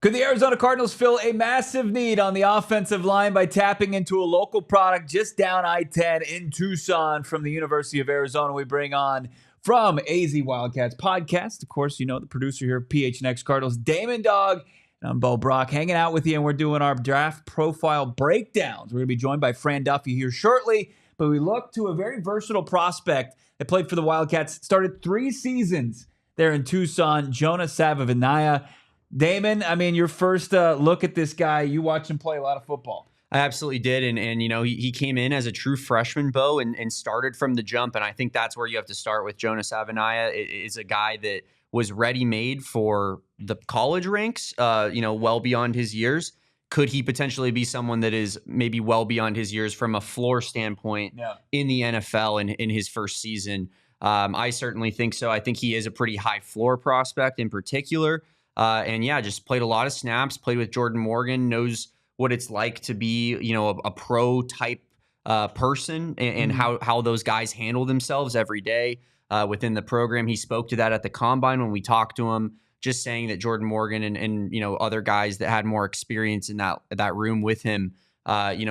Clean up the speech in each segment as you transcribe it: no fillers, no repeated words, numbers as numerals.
Could the Arizona Cardinals fill a massive need on the offensive line by tapping into a local product just down I-10 in Tucson? From the University of Arizona, we bring on from AZ Wildcats podcast. Of course, you know the producer here of PHNX Cardinals, Damon Dog. And I'm Bo Brock, hanging out with you, and we're doing our draft profile breakdowns. We're going to be joined by Fran Duffy here shortly, but we look to a very versatile prospect that played for the Wildcats, started 3 seasons there in Tucson, Jonah Savaiinaea. Damon, I mean, your first look at this guy, you watched him play a lot of football. I absolutely did. And you know, he came in as a true freshman, Bo, and started from the jump. And I think that's where you have to start with Jonah Savaiinaea. Is a guy that was ready-made for the college ranks, well beyond his years. Could he potentially be someone that is maybe well beyond his years from a floor standpoint in the NFL in his first season? I certainly think so. I think he is a pretty high floor prospect in particular. Just played a lot of snaps, played with Jordan Morgan, knows what it's like to be, a pro type person and how those guys handle themselves every day within the program. He spoke to that at the combine when we talked to him, just saying that Jordan Morgan and other guys that had more experience in that room with him,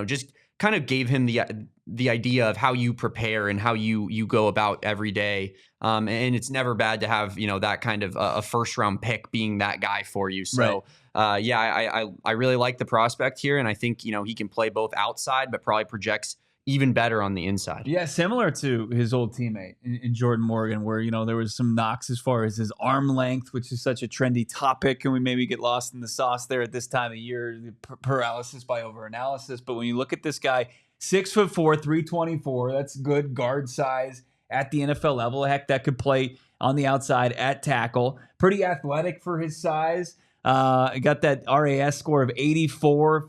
just kind of gave him the idea of how you prepare and how you go about every day. And it's never bad to have, that kind of a first round pick being that guy for you. So, I really like the prospect here. And I think, he can play both outside, but probably projects even better on the inside. Yeah, similar to his old teammate in Jordan Morgan, where, there was some knocks as far as his arm length, which is such a trendy topic. And we maybe get lost in the sauce there at this time of year, the paralysis by overanalysis. But when you look at this guy, 6'4", 324, that's good guard size at the NFL level. Heck, that could play on the outside at tackle. Pretty athletic for his size. Got that RAS score of 84,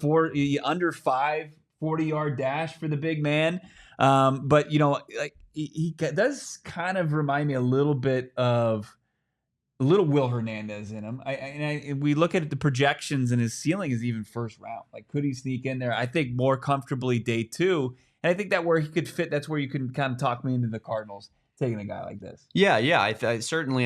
under 5, 40-yard dash for the big man. But he does kind of remind me a little bit of a little Will Hernandez in him. We look at the projections, and his ceiling is even first round. Like, could he sneak in there? I think more comfortably day 2. And I think that where he could fit, that's where you can kind of talk me into the Cardinals taking a guy like this. Yeah. I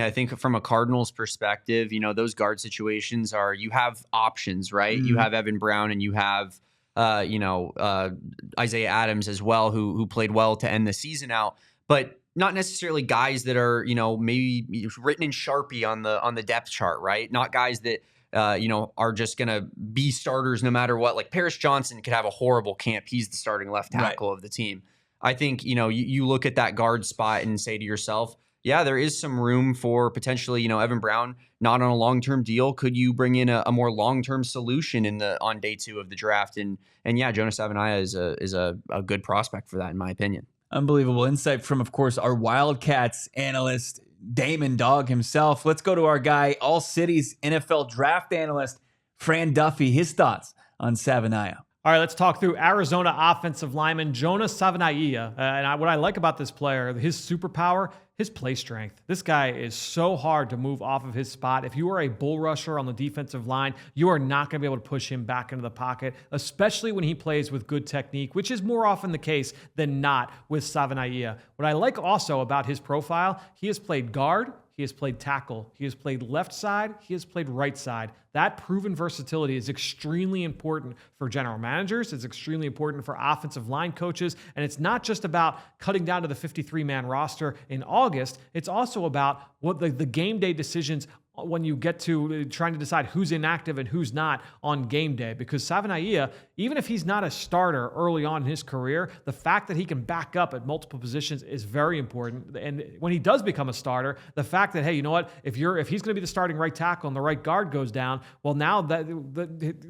think from a Cardinals perspective, those guard situations you have options, right? Mm-hmm. You have Evan Brown and you have, Isaiah Adams as well, who played well to end the season out, but not necessarily guys that are, maybe written in Sharpie on the depth chart, right? Not guys that, are just going to be starters no matter what. Like Paris Johnson could have a horrible camp. He's the starting left tackle of the team. I think, you look at that guard spot and say to yourself, yeah, there is some room for potentially, Evan Brown, not on a long-term deal. Could you bring in a more long-term solution on day 2 of the draft? And Jonah Savaiinaea is a good prospect for that, in my opinion. Unbelievable insight from, of course, our Wildcats analyst, Damon Dog himself. Let's go to our guy, All City's NFL draft analyst, Fran Duffy. His thoughts on Savaiinaea. All right, let's talk through Arizona offensive lineman Jonah Savaiinaea. What I like about this player, his superpower, his play strength. This guy is so hard to move off of his spot. If you are a bull rusher on the defensive line, you are not going to be able to push him back into the pocket, especially when he plays with good technique, which is more often the case than not with Savaiinaea. What I like also about his profile, he has played guard, he has played tackle, he has played left side, he has played right side. That proven versatility is extremely important for general managers. It's extremely important for offensive line coaches. And it's not just about cutting down to the 53-man roster in August. It's also about what the game day decisions when you get to trying to decide who's inactive and who's not on game day. Because Savaiinaea, even if he's not a starter early on in his career, the fact that he can back up at multiple positions is very important. And when he does become a starter, the fact that, hey, you know what, if he's going to be the starting right tackle and the right guard goes down, well, now that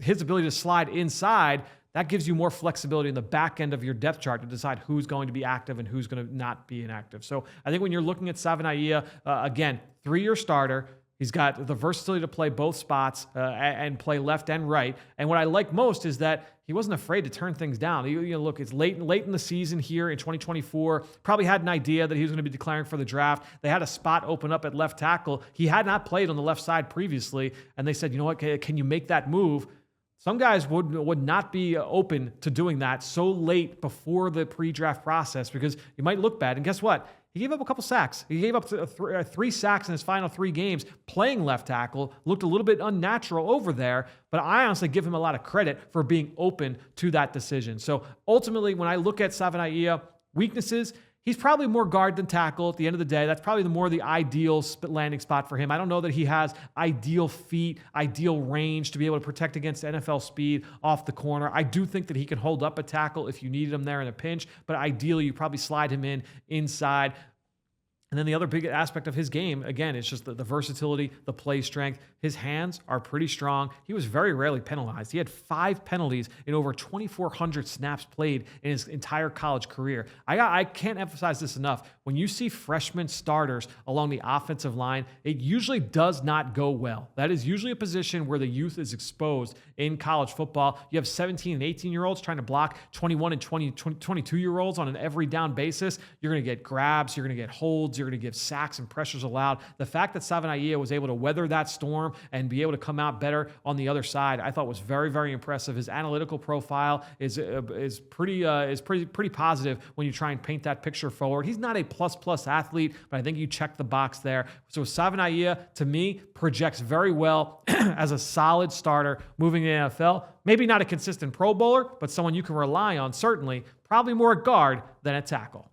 his ability to slide inside, that gives you more flexibility in the back end of your depth chart to decide who's going to be active and who's going to not be inactive. So I think when you're looking at Savaiinaea, again, 3-year starter, he's got the versatility to play both spots and play left and right. And what I like most is that he wasn't afraid to turn things down. Look, it's late in the season here in 2024. Probably had an idea that he was going to be declaring for the draft. They had a spot open up at left tackle. He had not played on the left side previously. And they said, you know what, can you make that move? Some guys would not be open to doing that so late before the pre-draft process because you might look bad. And guess what? He gave up a couple sacks. He gave up 3 sacks in his final 3 games playing left tackle. Looked a little bit unnatural over there, but I honestly give him a lot of credit for being open to that decision. So ultimately, when I look at Savaiinaea, weaknesses, he's probably more guard than tackle at the end of the day. That's probably the ideal landing spot for him. I don't know that he has ideal feet, ideal range to be able to protect against NFL speed off the corner. I do think that he can hold up a tackle if you needed him there in a pinch, but ideally you probably slide him inside. And then the other big aspect of his game, again, is just the versatility, the play strength. His hands are pretty strong. He was very rarely penalized. He had 5 penalties in over 2,400 snaps played in his entire college career. I can't emphasize this enough. When you see freshman starters along the offensive line, it usually does not go well. That is usually a position where the youth is exposed in college football. You have 17 and 18-year-olds trying to block 21 and 22-year-olds on an every down basis. You're going to get grabs. You're going to get holds. You're going to give sacks and pressures allowed. The fact that Savaiinaea was able to weather that storm and be able to come out better on the other side, I thought was very, very impressive. His analytical profile is pretty positive when you try and paint that picture forward. He's not a plus athlete, but I think you check the box there. So Savaiinaea, to me, projects very well as a solid starter moving in the NFL. Maybe not a consistent Pro Bowler, but someone you can rely on, certainly. Probably more a guard than a tackle.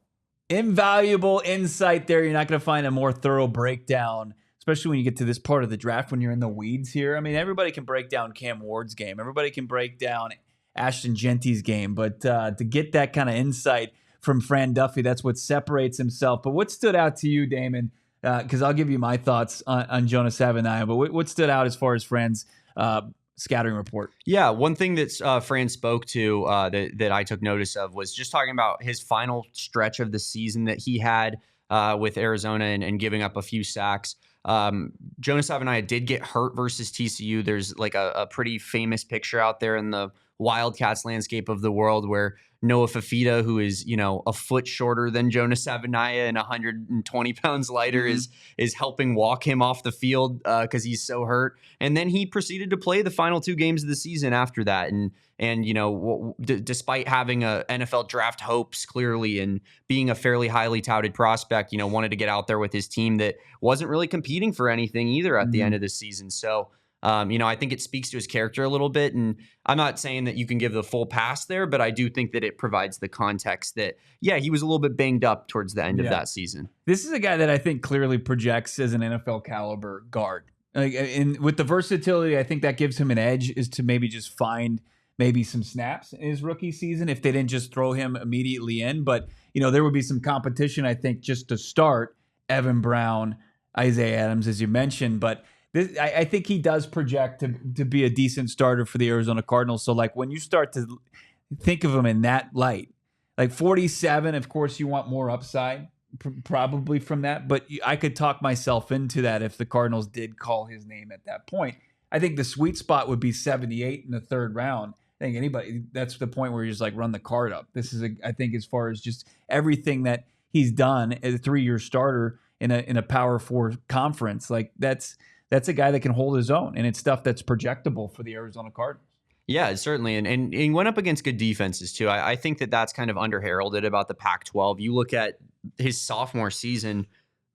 Invaluable insight there. You're not going to find a more thorough breakdown, especially when you get to this part of the draft when you're in the weeds here. I mean, everybody can break down Cam Ward's game. Everybody can break down Ashton Genty's game. But to get that kind of insight from Fran Duffy, that's what separates himself. But what stood out to you, Damon? Because I'll give you my thoughts on Jonah Savaiinaea. But what stood out as far as Fran's scouting report? Yeah, one thing that Fran spoke to that I took notice of was just talking about his final stretch of the season that he had with Arizona and giving up a few sacks. Jonah Savaiinaea did get hurt versus TCU. There's like a pretty famous picture out there in the Wildcats landscape of the world where Noah Fafita, who is, a foot shorter than Jonah Savaiinaea and 120 pounds lighter, is helping walk him off the field because he's so hurt. And then he proceeded to play the final 2 games of the season after that. And despite having a NFL draft hopes clearly and being a fairly highly touted prospect, wanted to get out there with his team that wasn't really competing for anything either at the end of the season. So, I think it speaks to his character a little bit. And I'm not saying that you can give the full pass there, but I do think that it provides the context that, yeah, he was a little bit banged up towards the end of that season. This is a guy that I think clearly projects as an NFL caliber guard. And with the versatility, I think that gives him an edge, is to maybe just find maybe some snaps in his rookie season if they didn't just throw him immediately in. But, there would be some competition, I think, just to start Evan Brown, Isaiah Adams, as you mentioned. But I think he does project to be a decent starter for the Arizona Cardinals. So, like, when you start to think of him in that light, like 47, of course, you want more upside probably from that. But I could talk myself into that if the Cardinals did call his name at that point. I think the sweet spot would be 78 in the 3rd round. I think anybody, that's the point where you just like run the card up. This is, I think, as far as just everything that he's done as a 3-year starter in a Power 4 conference, like that's a guy that can hold his own, and it's stuff that's projectable for the Arizona Cardinals. Yeah, certainly. And he went up against good defenses, too. I think that's kind of underheralded about the Pac-12. You look at his sophomore season,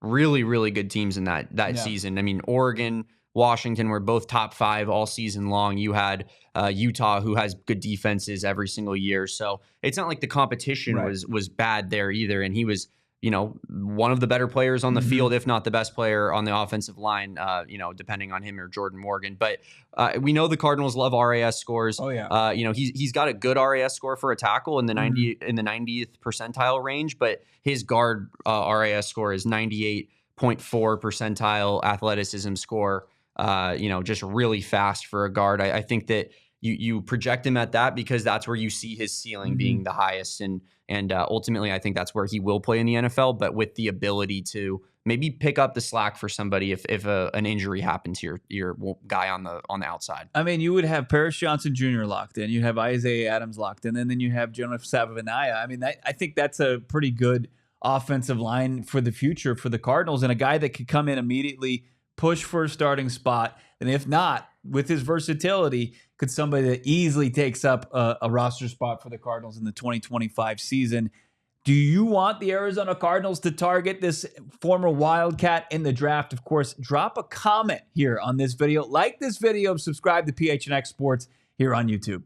really, really good teams in that season. I mean, Oregon, Washington were both top 5 all season long. You had Utah, who has good defenses every single year. So it's not like the competition was bad there either. And he was, one of the better players on the field, if not the best player on the offensive line, depending on him or Jordan Morgan. But we know the Cardinals love RAS scores. Oh, yeah. He's got a good RAS score for a tackle in the 90th percentile range, but his guard RAS score is 98.4 percentile athleticism score. Just really fast for a guard. I think that you project him at that because that's where you see his ceiling being the highest. And ultimately, I think that's where he will play in the NFL, but with the ability to maybe pick up the slack for somebody if an injury happens to your guy on the outside. I mean, you would have Paris Johnson Jr. locked in. You have Isaiah Adams locked in, and then you have Jonah Savaiinaea. I mean, I think that's a pretty good offensive line for the future for the Cardinals, and a guy that could come in immediately, push for a starting spot, and if not, with his versatility, could somebody that easily takes up a roster spot for the Cardinals in the 2025 season. Do you want the Arizona Cardinals to target this former Wildcat in the draft? Of course, drop a comment here on this video. Like this video, subscribe to PHNX Sports here on YouTube.